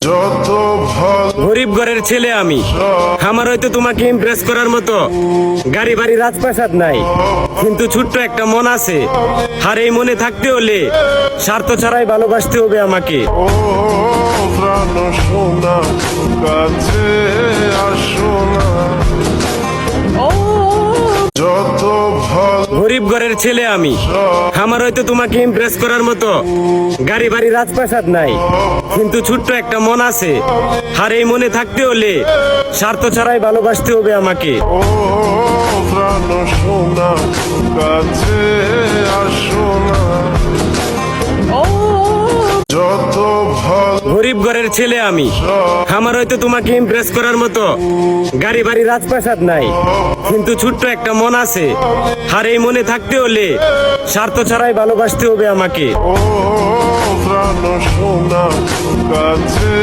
যত ভালো গরিব ঘরের ছেলে আমি, আমার হয়তো তোমাকে ইমপ্রেস করার মতো গাড়ি বাড়ি রাজপ্রাসাদ নাই, কিন্তু ছোট্ট একটা মন আছে। আর এই মনে থাকতে হলে স্বার্থ ছাড়াই ভালোবাসতে হবে আমাকে। ও প্রাণ সোনা, কাছে আসো না। যত ভালো গরিব ঘরের ছেলে আমি, আমার হয়তো তোমাকে ইমপ্রেস করার মতো গাড়ি বাড়ি রাজপ্রাসাদ নাই, কিন্তু ছোট্ট একটা মন আছে। আর এই মনে থাকতে হলে স্বার্থ ছাড়াই ভালোবাসতে হবে আমাকে। ও প্রাণ সোনা, কাছে আসো না। যত ভালো গরিব ঘরের ছেলে আমি, আমার হয়তো তোমাকে ইমপ্রেস করার মতো গাড়ি বাড়ি রাজপ্রাসাদ নাই, কিন্তু ছোট্ট একটা মন আছে। আর এই মনে থাকতে হলে স্বার্থ ছাড়াই ভালোবাসতে হবে আমাকে। ও প্রাণ সোনা, কাছে